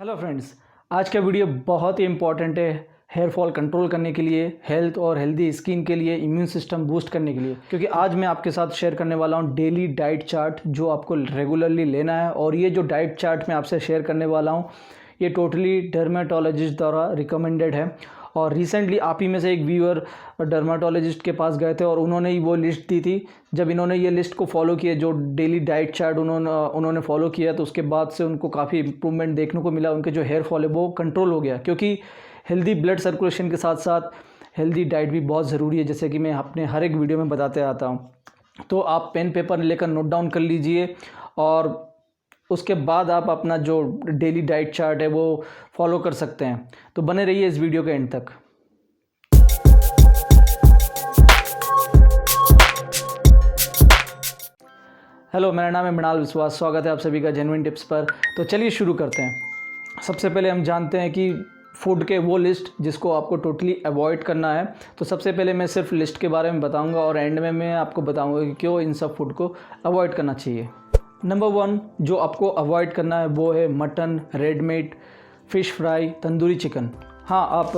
Hello friends, आज का video बहुत ही इंपॉर्टेंट है हेयर फॉल कंट्रोल करने के लिए, हेल्थ और हेल्दी स्किन के लिए, इम्यून सिस्टम बूस्ट करने के लिए। क्योंकि आज मैं आपके साथ शेयर करने वाला हूं डेली डाइट चार्ट जो आपको रेगुलरली लेना है। और ये जो डाइट चार्ट मैं आपसे शेयर करने वाला हूं ये टोटली डर्मेटोलॉजिस्ट द्वारा रिकमेंडेड है। और रिसेंटली आप ही में से एक व्यूअर डर्माटोलॉजिस्ट के पास गए थे और उन्होंने ही वो लिस्ट दी थी। जब इन्होंने ये लिस्ट को फॉलो किया, जो डेली डाइट चार्ट उन्होंने फॉलो किया, तो उसके बाद से उनको काफ़ी इंप्रूवमेंट देखने को मिला। उनके जो हेयर फॉल है वो कंट्रोल हो गया। क्योंकि हेल्दी ब्लड सर्कुलेशन के साथ साथ हेल्दी डाइट भी बहुत ज़रूरी है, जैसे कि मैं अपने हर एक वीडियो में बताते आता हूँ। तो आप पेन पेपर लेकर नोट डाउन कर लीजिए और उसके बाद आप अपना जो डेली डाइट चार्ट है वो फॉलो कर सकते हैं। तो बने रहिए इस वीडियो के एंड तक। हेलो, मेरा नाम है मृणाल विश्वास। स्वागत है आप सभी का जेन्युइन टिप्स पर। तो चलिए शुरू करते हैं। सबसे पहले हम जानते हैं कि फूड के वो लिस्ट जिसको आपको टोटली अवॉइड करना है। तो सबसे पहले मैं सिर्फ लिस्ट के बारे में बताऊंगा और एंड में मैं आपको बताऊंगा कि क्यों इन सब फूड को अवॉइड करना चाहिए। नंबर 1 जो आपको अवॉइड करना है वो है mutton, red meat, fish fry, tandoori chicken. हाँ, आप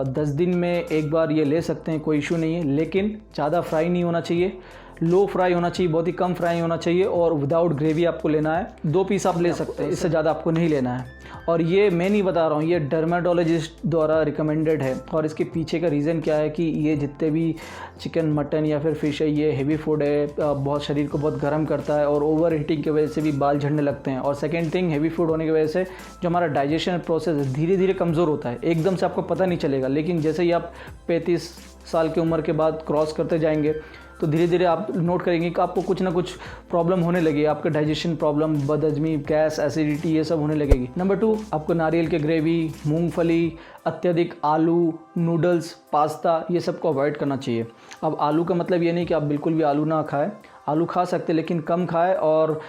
10 दिन में एक बार ये ले सकते हैं, कोई इशू नहीं है, लेकिन ज़्यादा फ्राई नहीं होना चाहिए, लो फ्राई होना चाहिए, बहुत ही कम फ्राई होना चाहिए। और विदाउट ग्रेवी आपको लेना है। 2 पीस आप ले सकते हैं, इससे ज़्यादा आपको नहीं लेना है। और ये मैं नहीं बता रहा हूँ, ये डर्मेटोलॉजिस्ट द्वारा रिकमेंडेड है। और इसके पीछे का रीज़न क्या है कि ये जितने भी चिकन, मटन या फिर फ़िश है, ये हेवी फूड है, बहुत शरीर को बहुत गर्म करता है और ओवर हीटिंग की वजह से भी बाल झड़ने लगते हैं। और सेकेंड थिंग, हेवी फूड होने की वजह से जो हमारा डाइजेशन प्रोसेस धीरे धीरे कमज़ोर होता है। एकदम से आपको पता नहीं चलेगा, लेकिन जैसे ही आप 35 साल की उम्र के बाद क्रॉस करते जाएंगे तो धीरे धीरे आप नोट करेंगे कि आपको कुछ ना कुछ प्रॉब्लम होने लगेगी। आपका डाइजेशन प्रॉब्लम, बदहजमी, गैस, एसिडिटी, ये सब होने लगेगी। नंबर 2, आपको नारियल के ग्रेवी, मूंगफली, अत्यधिक आलू, नूडल्स, पास्ता, ये सब को अवॉइड करना चाहिए। अब आलू का मतलब ये नहीं कि आप बिल्कुल भी आलू ना खाएं, आलू खा सकते लेकिन कम खाएं। और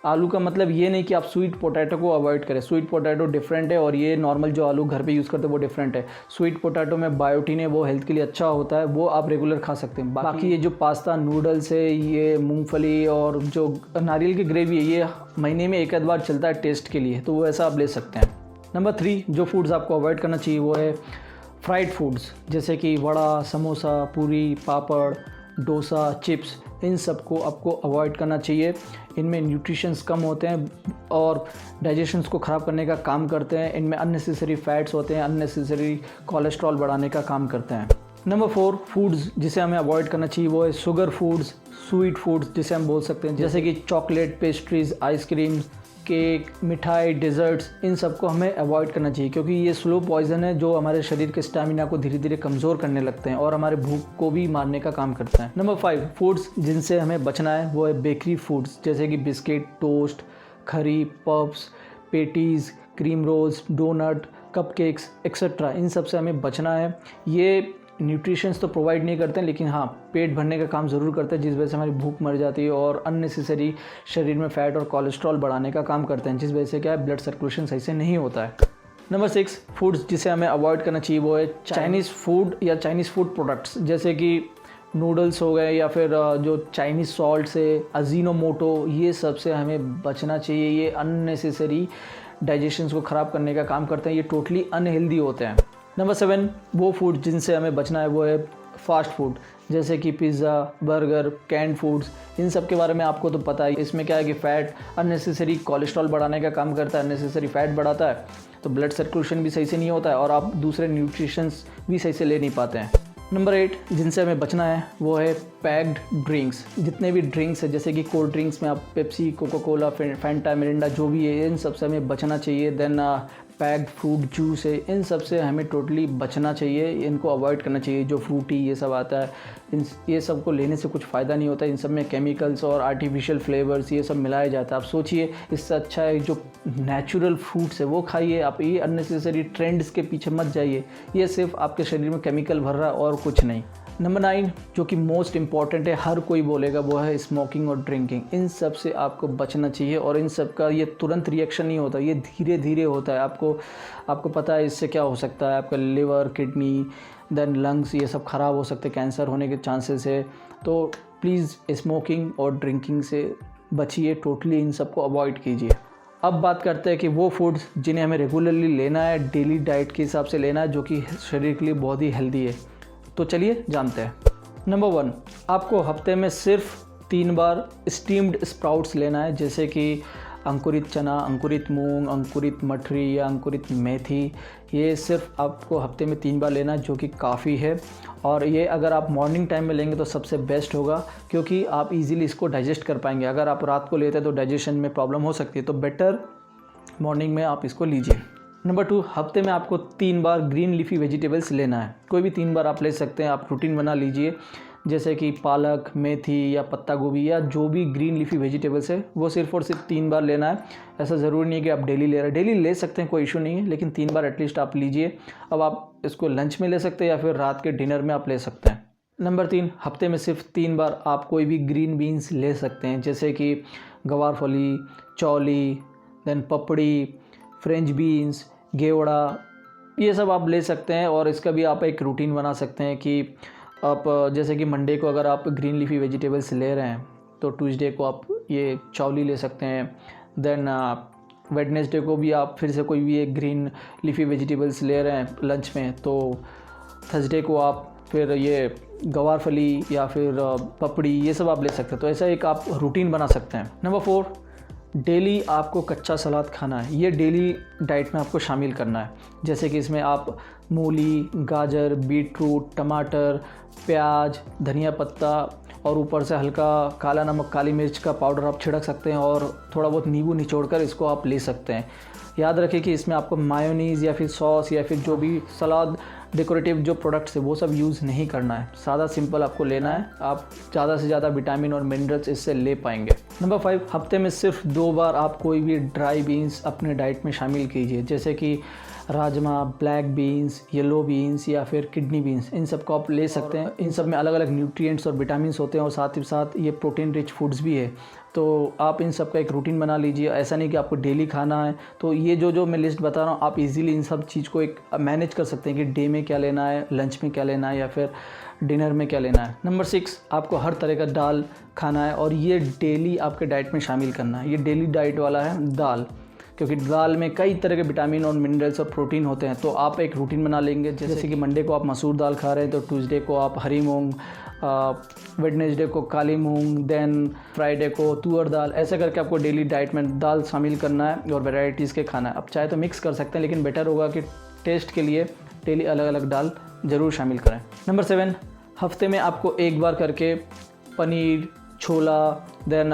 आलू का मतलब ये नहीं कि आप स्वीट पोटैटो को अवॉइड करें। स्वीट पोटैटो डिफरेंट है और ये नॉर्मल जो आलू घर पे यूज़ करते हैं वो डिफरेंट है। स्वीट पोटैटो में बायोटीन है, वो हेल्थ के लिए अच्छा होता है, वो आप रेगुलर खा सकते हैं। बाकी ये जो पास्ता, नूडल्स है, ये मूंगफली और जो नारियल की ग्रेवी है, ये महीने में एक आध बार चलता है टेस्ट के लिए, तो वो ऐसा आप ले सकते हैं। नंबर 3 जो फूड्स आपको अवॉइड करना चाहिए वो है फ्राइड फूड्स, जैसे कि वड़ा, समोसा, पूरी, पापड़, डोसा, चिप्स। इन सब को आपको अवॉइड करना चाहिए। इनमें न्यूट्रिशंस कम होते हैं और डाइजेशंस को ख़राब करने का काम करते हैं। इनमें अननेसेसरी फैट्स होते हैं, अननेसेसरी कोलेस्ट्रॉल बढ़ाने का काम करते हैं। नंबर 4 फूड्स जिसे हमें अवॉइड करना चाहिए वो है शुगर फूड्स, स्वीट फूड्स जिसे हम बोल सकते हैं, जैसे कि चॉकलेट, पेस्ट्रीज़, आइसक्रीम, केक, मिठाई, डेजर्ट्स। इन सब को हमें अवॉइड करना चाहिए क्योंकि ये स्लो पॉइजन है जो हमारे शरीर के स्टैमिना को धीरे धीरे कमज़ोर करने लगते हैं और हमारे भूख को भी मारने का काम करता है। नंबर 5 फूड्स जिनसे हमें बचना है वो है बेकरी फूड्स, जैसे कि biscuit, toast, khari, puffs, patties, cream rolls, donut, cupcakes etcetera. इन सब से हमें बचना है। ये न्यूट्रिशंस तो प्रोवाइड नहीं करते हैं, लेकिन हाँ पेट भरने का काम ज़रूर करते हैं, जिस वजह से हमारी भूख मर जाती है और अननेसेसरी शरीर में फ़ैट और कोलेस्ट्रॉल बढ़ाने का काम करते हैं, जिस वजह से क्या है ब्लड सर्कुलेशन सही से नहीं होता है। नंबर 6 फूड्स जिसे हमें अवॉइड करना चाहिए वो है चाइनीज़ फूड या चाइनीज़ फूड प्रोडक्ट्स, जैसे कि नूडल्स हो गए या फिर जो चाइनीज़ सॉल्ट से, अजीनोमोटो, ये सब से हमें बचना चाहिए। ये अननेसेसरी डाइजेशंस को ख़राब करने का काम करते हैं, ये टोटली अनहेल्दी होते हैं। नंबर 7 वो फूड जिनसे हमें बचना है वो है फास्ट फूड, जैसे कि पिज़्ज़ा, बर्गर, कैंड फूड्स। इन सब के बारे में आपको तो पता है। इसमें क्या है कि फ़ैट अननेसेसरी कोलेस्ट्रॉल बढ़ाने का काम करता है, अननेसेसरी फ़ैट बढ़ाता है, तो ब्लड सर्कुलेशन भी सही से नहीं होता है और आप दूसरे न्यूट्रिशंस भी सही से ले नहीं पाते हैं। नंबर 8 जिनसे हमें बचना है वो है पैक्ड ड्रिंक्स। जितने भी ड्रिंक्स है, जैसे कि कोल्ड ड्रिंक्स में आप Pepsi, Coca Cola, Fanta, Mirinda, जो भी है, इन सब से हमें बचना चाहिए। देन पैक्ड फ्रूट जूस है, इन सब से हमें टोटली बचना चाहिए, इनको अवॉइड करना चाहिए। जो फ्रूटी ये सब आता है, ये सब को लेने से कुछ फ़ायदा नहीं होता है। इन सब में केमिकल्स और आर्टिफिशियल फ्लेवर्स ये सब मिलाया जाता है। आप सोचिए, इससे अच्छा है जो नेचुरल फ्रूट्स है वो खाइए। आप ये अननेसेसरी ट्रेंड्स के पीछे मत जाइए, ये सिर्फ आपके शरीर में केमिकल भर रहा है और कुछ नहीं। नंबर 9 जो कि मोस्ट इम्पॉर्टेंट है, हर कोई बोलेगा, वो है स्मोकिंग और ड्रिंकिंग। इन सब से आपको बचना चाहिए और इन सब का ये तुरंत रिएक्शन नहीं होता, ये धीरे धीरे होता है। आपको पता है इससे क्या हो सकता है, आपका लिवर, किडनी, देन लंग्स, ये सब ख़राब हो सकते हैं, कैंसर होने के चांसेस है। तो प्लीज़ स्मोकिंग और ड्रिंकिंग से बचिए, टोटली इन सब को अवॉइड कीजिए। अब बात करते हैं कि वो फूड्स जिन्हें हमें रेगुलरली लेना है, डेली डाइट के हिसाब से लेना है, जो कि शरीर के लिए बहुत ही हेल्दी है। तो चलिए जानते हैं। नंबर 1, आपको हफ्ते में सिर्फ 3 बार स्टीम्ड स्प्राउट्स लेना है, जैसे कि अंकुरित चना, अंकुरित मूंग, अंकुरित मठरी या अंकुरित मेथी। ये सिर्फ आपको हफ्ते में 3 बार लेना है, जो कि काफ़ी है। और ये अगर आप मॉर्निंग टाइम में लेंगे तो सबसे बेस्ट होगा, क्योंकि आप इजीली इसको डाइजेस्ट कर पाएंगे। अगर आप रात को लेते हैं तो डाइजेशन में प्रॉब्लम हो सकती है, तो बेटर मॉर्निंग में आप इसको लीजिए। नंबर 2, हफ्ते में आपको 3 बार ग्रीन लीफी वेजिटेबल्स लेना है। कोई भी 3 बार आप ले सकते हैं, आप रूटीन बना लीजिए, जैसे कि पालक, मेथी या पत्ता गोभी या जो भी ग्रीन लीफी वेजिटेबल्स है वो सिर्फ और सिर्फ 3 बार लेना है। ऐसा ज़रूरी नहीं है कि आप डेली ले रहे हैं, डेली ले सकते हैं, कोई इशू नहीं है, लेकिन 3 बार एटलीस्ट आप लीजिए। अब आप इसको लंच में ले सकते हैं या फिर रात के डिनर में आप ले सकते हैं। नंबर 3, हफ्ते में सिर्फ 3 बार आप कोई भी ग्रीन बीन्स ले सकते हैं, जैसे कि गवारफली, चौली, देन पपड़ी, फ्रेंच बीन्स, घेवड़ा, ये सब आप ले सकते हैं। और इसका भी आप एक रूटीन बना सकते हैं कि आप जैसे कि मंडे को अगर आप ग्रीन लीफी वेजिटेबल्स ले रहे हैं तो ट्यूसडे को आप ये चौली ले सकते हैं। देन वेडनेसडे को भी आप फिर से कोई भी एक ग्रीन लीफी वेजिटेबल्स ले रहे हैं लंच में, तो थर्सडे को आप फिर ये गवारफली या फिर पपड़ी, ये सब आप ले सकते हैं। तो ऐसा एक आप रूटीन बना सकते हैं। नंबर 4, डेली आपको कच्चा सलाद खाना है। ये डेली डाइट में आपको शामिल करना है, जैसे कि इसमें आप मूली, गाजर, बीटरूट, टमाटर, प्याज, धनिया पत्ता और ऊपर से हल्का काला नमक, काली मिर्च का पाउडर आप छिड़क सकते हैं और थोड़ा बहुत नींबू निचोड़कर इसको आप ले सकते हैं। याद रखें कि इसमें आपको मायोनीज़ या फिर सॉस या फिर जो भी सलाद डेकोरेटिव जो प्रोडक्ट्स है वो सब यूज़ नहीं करना है। सादा सिंपल आपको लेना है, आप ज़्यादा से ज़्यादा विटामिन और मिनरल्स इससे ले पाएंगे। नंबर 5, हफ्ते में सिर्फ 2 बार आप कोई भी ड्राई बीन्स अपने डाइट में शामिल कीजिए, जैसे कि rajma, black beans, yellow beans या फिर किडनी बीन्स। इन सब को आप ले सकते हैं। इन सब में अलग अलग न्यूट्रिएंट्स और विटामिन होते हैं और साथ ही साथ ये प्रोटीन रिच फूड्स भी है। तो आप इन सब का एक रूटीन बना लीजिए। ऐसा नहीं कि आपको डेली खाना है, तो ये जो मैं लिस्ट बता रहा हूँ आप इजीली इन सब चीज़ को एक मैनेज कर सकते हैं कि डे में क्या लेना है, लंच में क्या लेना है या फिर डिनर में क्या लेना है। नंबर 6, आपको हर तरह का दाल खाना है और ये डेली आपके डाइट में शामिल करना है। ये डेली डाइट वाला है दाल, क्योंकि दाल में कई तरह के विटामिन और मिनरल्स और प्रोटीन होते हैं। तो आप एक रूटीन बना लेंगे, जैसे कि मंडे को आप मसूर दाल खा रहे हैं तो ट्यूसडे को आप हरी मूंग, वेडनेसडे को काली मूंग, देन फ्राइडे को तुअर दाल। ऐसे करके आपको डेली डाइट में दाल शामिल करना है और वेराइटीज़ के खाना है। आप चाहे तो मिक्स कर सकते हैं, लेकिन बेटर होगा कि टेस्ट के लिए डेली अलग अलग दाल ज़रूर शामिल करें। नंबर 7, हफ्ते में आपको एक बार करके पनीर, छोला, देन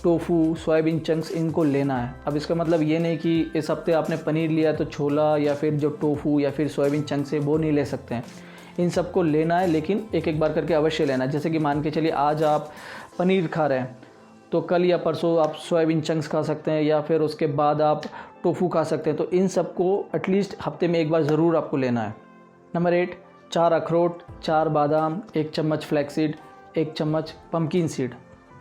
टोफू, सोयाबीन चंक्स इनको लेना है। अब इसका मतलब ये नहीं कि इस हफ्ते आपने पनीर लिया तो छोला या फिर जो टोफू या फिर सोयाबीन चंक्स है वो नहीं ले सकते हैं। इन सबको लेना है, लेकिन एक एक बार करके अवश्य लेना है। जैसे कि मान के चलिए आज आप पनीर खा रहे हैं तो कल या परसों आप सोयाबीन चंक्स खा सकते हैं या फिर उसके बाद आप टोफू खा सकते हैं। तो इन सबको एटलीस्ट हफ्ते में एक बार ज़रूर आपको लेना है। नंबर 8, 4 अखरोट, 4 बादाम, 1 चम्मच फ्लैक्सीड, 1 चम्मच पम्पकिन सीड।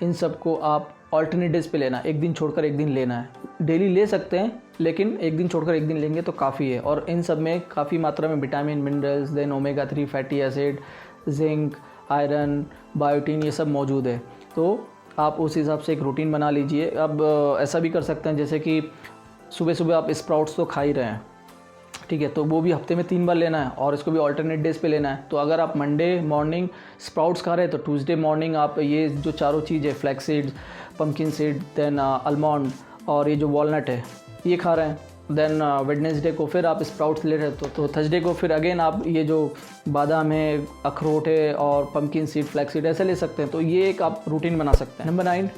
इन सबको आप ऑल्टरनेट डेज पे लेना है, एक दिन छोड़कर एक दिन लेना है। डेली ले सकते हैं, लेकिन एक दिन छोड़कर एक दिन लेंगे तो काफ़ी है। और इन सब में काफ़ी मात्रा में vitamin, minerals, then omega 3 fatty acid, zinc, iron, biotin, ये सब मौजूद है। तो आप उस हिसाब से एक रूटीन बना लीजिए। अब ऐसा भी कर सकते हैं, जैसे कि सुबह सुबह आप स्प्राउट्स तो खा ही रहे हैं, ठीक है, तो वो भी हफ्ते में 3 बार लेना है और इसको भी ऑल्टरनेट डेज पे लेना है। तो अगर आप मंडे मॉर्निंग स्प्राउट्स खा रहे हैं तो ट्यूसडे मॉर्निंग आप ये जो चारों चीज़ है, flax seed, pumpkin seed, then almond और ये जो वॉलनट है, ये खा रहे हैं। देन वेडनेसडे को फिर आप स्प्राउट्स ले रहे हैं तो थर्सडे को फिर अगेन आप ये जो बादाम है, अखरोट है और पम्पकिन सीड, फ्लैक्स सीड ऐसे ले सकते हैं। तो ये एक आप रूटीन बना सकते हैं। नंबर 9,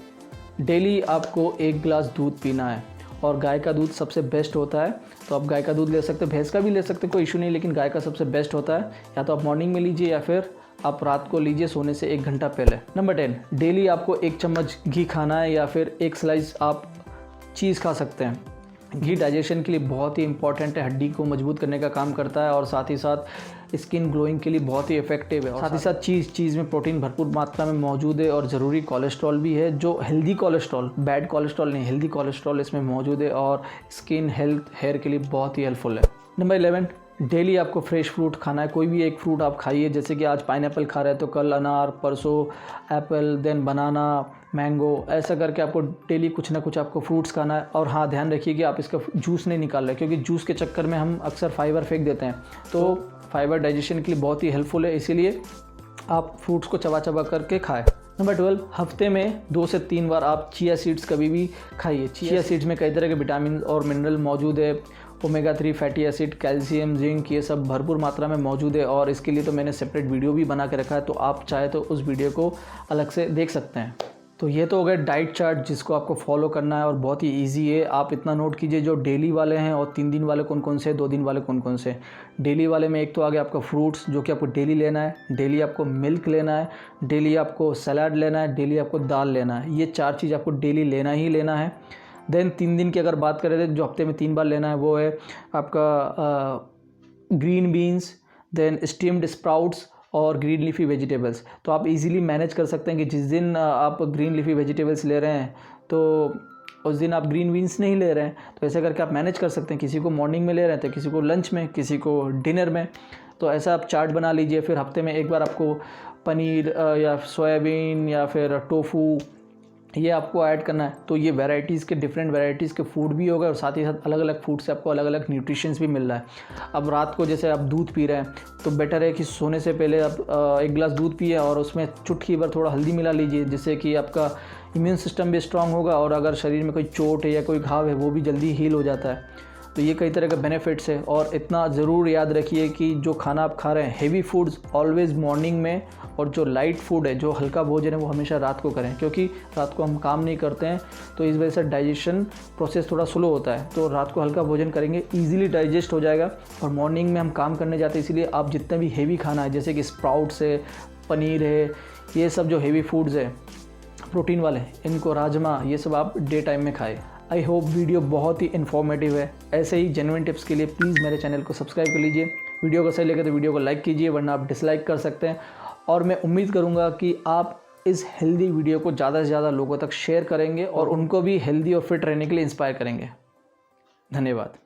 डेली आपको 1 गिलास दूध पीना है और गाय का दूध सबसे बेस्ट होता है। तो आप गाय का दूध ले सकते हैं, भैंस का भी ले सकते हैं, कोई इशू नहीं, लेकिन गाय का सबसे बेस्ट होता है। या तो आप मॉर्निंग में लीजिए या फिर आप रात को लीजिए सोने से 1 घंटा पहले। नंबर 10, डेली आपको 1 चम्मच घी खाना है या फिर 1 स्लाइस आप चीज़ खा सकते हैं। घी डाइजेशन के लिए बहुत ही इंपॉर्टेंट है, हड्डी को मजबूत करने का काम करता है और साथ ही साथ स्किन ग्लोइंग के लिए बहुत ही इफेक्टिव है। और साथ ही साथ चीज़ में प्रोटीन भरपूर मात्रा में मौजूद है और ज़रूरी कोलेस्ट्रॉल भी है, जो हेल्दी कोलेस्ट्रॉल, बैड कोलेस्ट्रॉल नहीं, हेल्दी कोलेस्ट्रॉल इसमें मौजूद है और स्किन हेल्थ, हेयर के लिए बहुत ही हेल्पफुल है। नंबर 11, डेली आपको फ्रेश फ्रूट खाना है। कोई भी एक फ्रूट आप खाइए, जैसे कि आज पाइनएप्पल खा रहे हैं तो कल अनार, परसों एप्पल, देन बनाना, मैंगो, ऐसा करके आपको डेली कुछ ना कुछ आपको फ्रूट्स खाना है। और हाँ, ध्यान रखिए कि आप इसका जूस नहीं निकाल रहे, क्योंकि जूस के चक्कर में हम अक्सर फाइबर फेंक देते हैं। तो फाइबर डाइजेशन के लिए बहुत ही हेल्पफुल है, इसीलिए आप फ्रूट्स को चबा चबा करके खाएं। नंबर 12, हफ्ते में 2 से 3 बार आप चिया सीड्स कभी भी खाइए। चिया सीड्स में कई तरह के विटामिन और मिनरल मौजूद है। Omega 3 fatty acid, calcium, zinc, ये सब भरपूर मात्रा में मौजूद है। और इसके लिए तो मैंने सेपरेट वीडियो भी बना के रखा है, तो आप चाहे तो उस वीडियो को अलग से देख सकते हैं। तो ये तो हो गया डाइट चार्ट जिसको आपको फॉलो करना है और बहुत ही इजी है। आप इतना नोट कीजिए जो डेली वाले हैं और 3 दिन वाले कौन कौन से, 2 दिन वाले कौन कौन से। डेली वाले में एक तो आ गया आपका फ्रूट्स, जो कि आपको डेली लेना है। डेली आपको मिल्क लेना है। डेली आपको सलाद लेना है। डेली आपको दाल लेना है। ये 4 चीज़ आपको डेली लेना ही लेना है। देन 3 दिन की अगर बात करें तो जो हफ्ते में 3 बार लेना है वो है आपका green beans, then steamed sprouts और ग्रीन लीफी वेजिटेबल्स। तो आप इजीली मैनेज कर सकते हैं कि जिस दिन आप ग्रीन लीफी वेजिटेबल्स ले रहे हैं तो उस दिन आप ग्रीन बीन्स नहीं ले रहे हैं, तो ऐसे करके आप मैनेज कर सकते हैं। किसी को मॉर्निंग में ले रहे हैं तो किसी को लंच में, किसी को डिनर में। तो ऐसा आप चार्ट बना लीजिए। फिर हफ्ते में एक बार आपको पनीर या सोयाबीन या फिर टोफू ये आपको ऐड करना है। तो ये वैराइटीज़ के, डिफरेंट वैराइटीज़ के फूड भी होगा और साथ ही साथ अलग अलग फूड से आपको अलग अलग न्यूट्रिशंस भी मिल रहा है। अब रात को जैसे आप दूध पी रहे हैं तो बेटर है कि सोने से पहले आप 1 गिलास दूध पिए और उसमें चुटकी भर थोड़ा हल्दी मिला लीजिए, जिससे कि आपका इम्यून सिस्टम भी स्ट्रांग होगा और अगर शरीर में कोई चोट है या कोई घाव है वो भी जल्दी हील हो जाता है। तो ये कई तरह के बेनिफिट्स है। और इतना ज़रूर याद रखिए कि जो खाना आप खा रहे हैं, हेवी फूड्स ऑलवेज़ मॉर्निंग में, और जो लाइट फूड है, जो हल्का भोजन है, वो हमेशा रात को करें, क्योंकि रात को हम काम नहीं करते हैं तो इस वजह से डाइजेशन प्रोसेस थोड़ा स्लो होता है। तो रात को हल्का भोजन करेंगे, ईजिली डाइजेस्ट हो जाएगा। और मॉर्निंग में हम काम करने जाते हैं, इसलिए आप जितना भी हेवी खाना है, जैसे कि स्प्राउट्स है, पनीर है, ये सब जो हेवी फूड्स है प्रोटीन वाले, इनको, राजमा, ये सब आप डे टाइम में खाएं। आई होप वीडियो बहुत ही इन्फॉर्मेटिव है। ऐसे ही जेन्युइन टिप्स के लिए प्लीज़ मेरे चैनल को सब्सक्राइब कर लीजिए। वीडियो को सही लगे तो वीडियो को लाइक कीजिए, वरना आप डिसलाइक कर सकते हैं। और मैं उम्मीद करूंगा कि आप इस हेल्दी वीडियो को ज़्यादा से ज़्यादा लोगों तक शेयर करेंगे और उनको भी हेल्दी और फिट रहने के लिए इंस्पायर करेंगे। धन्यवाद।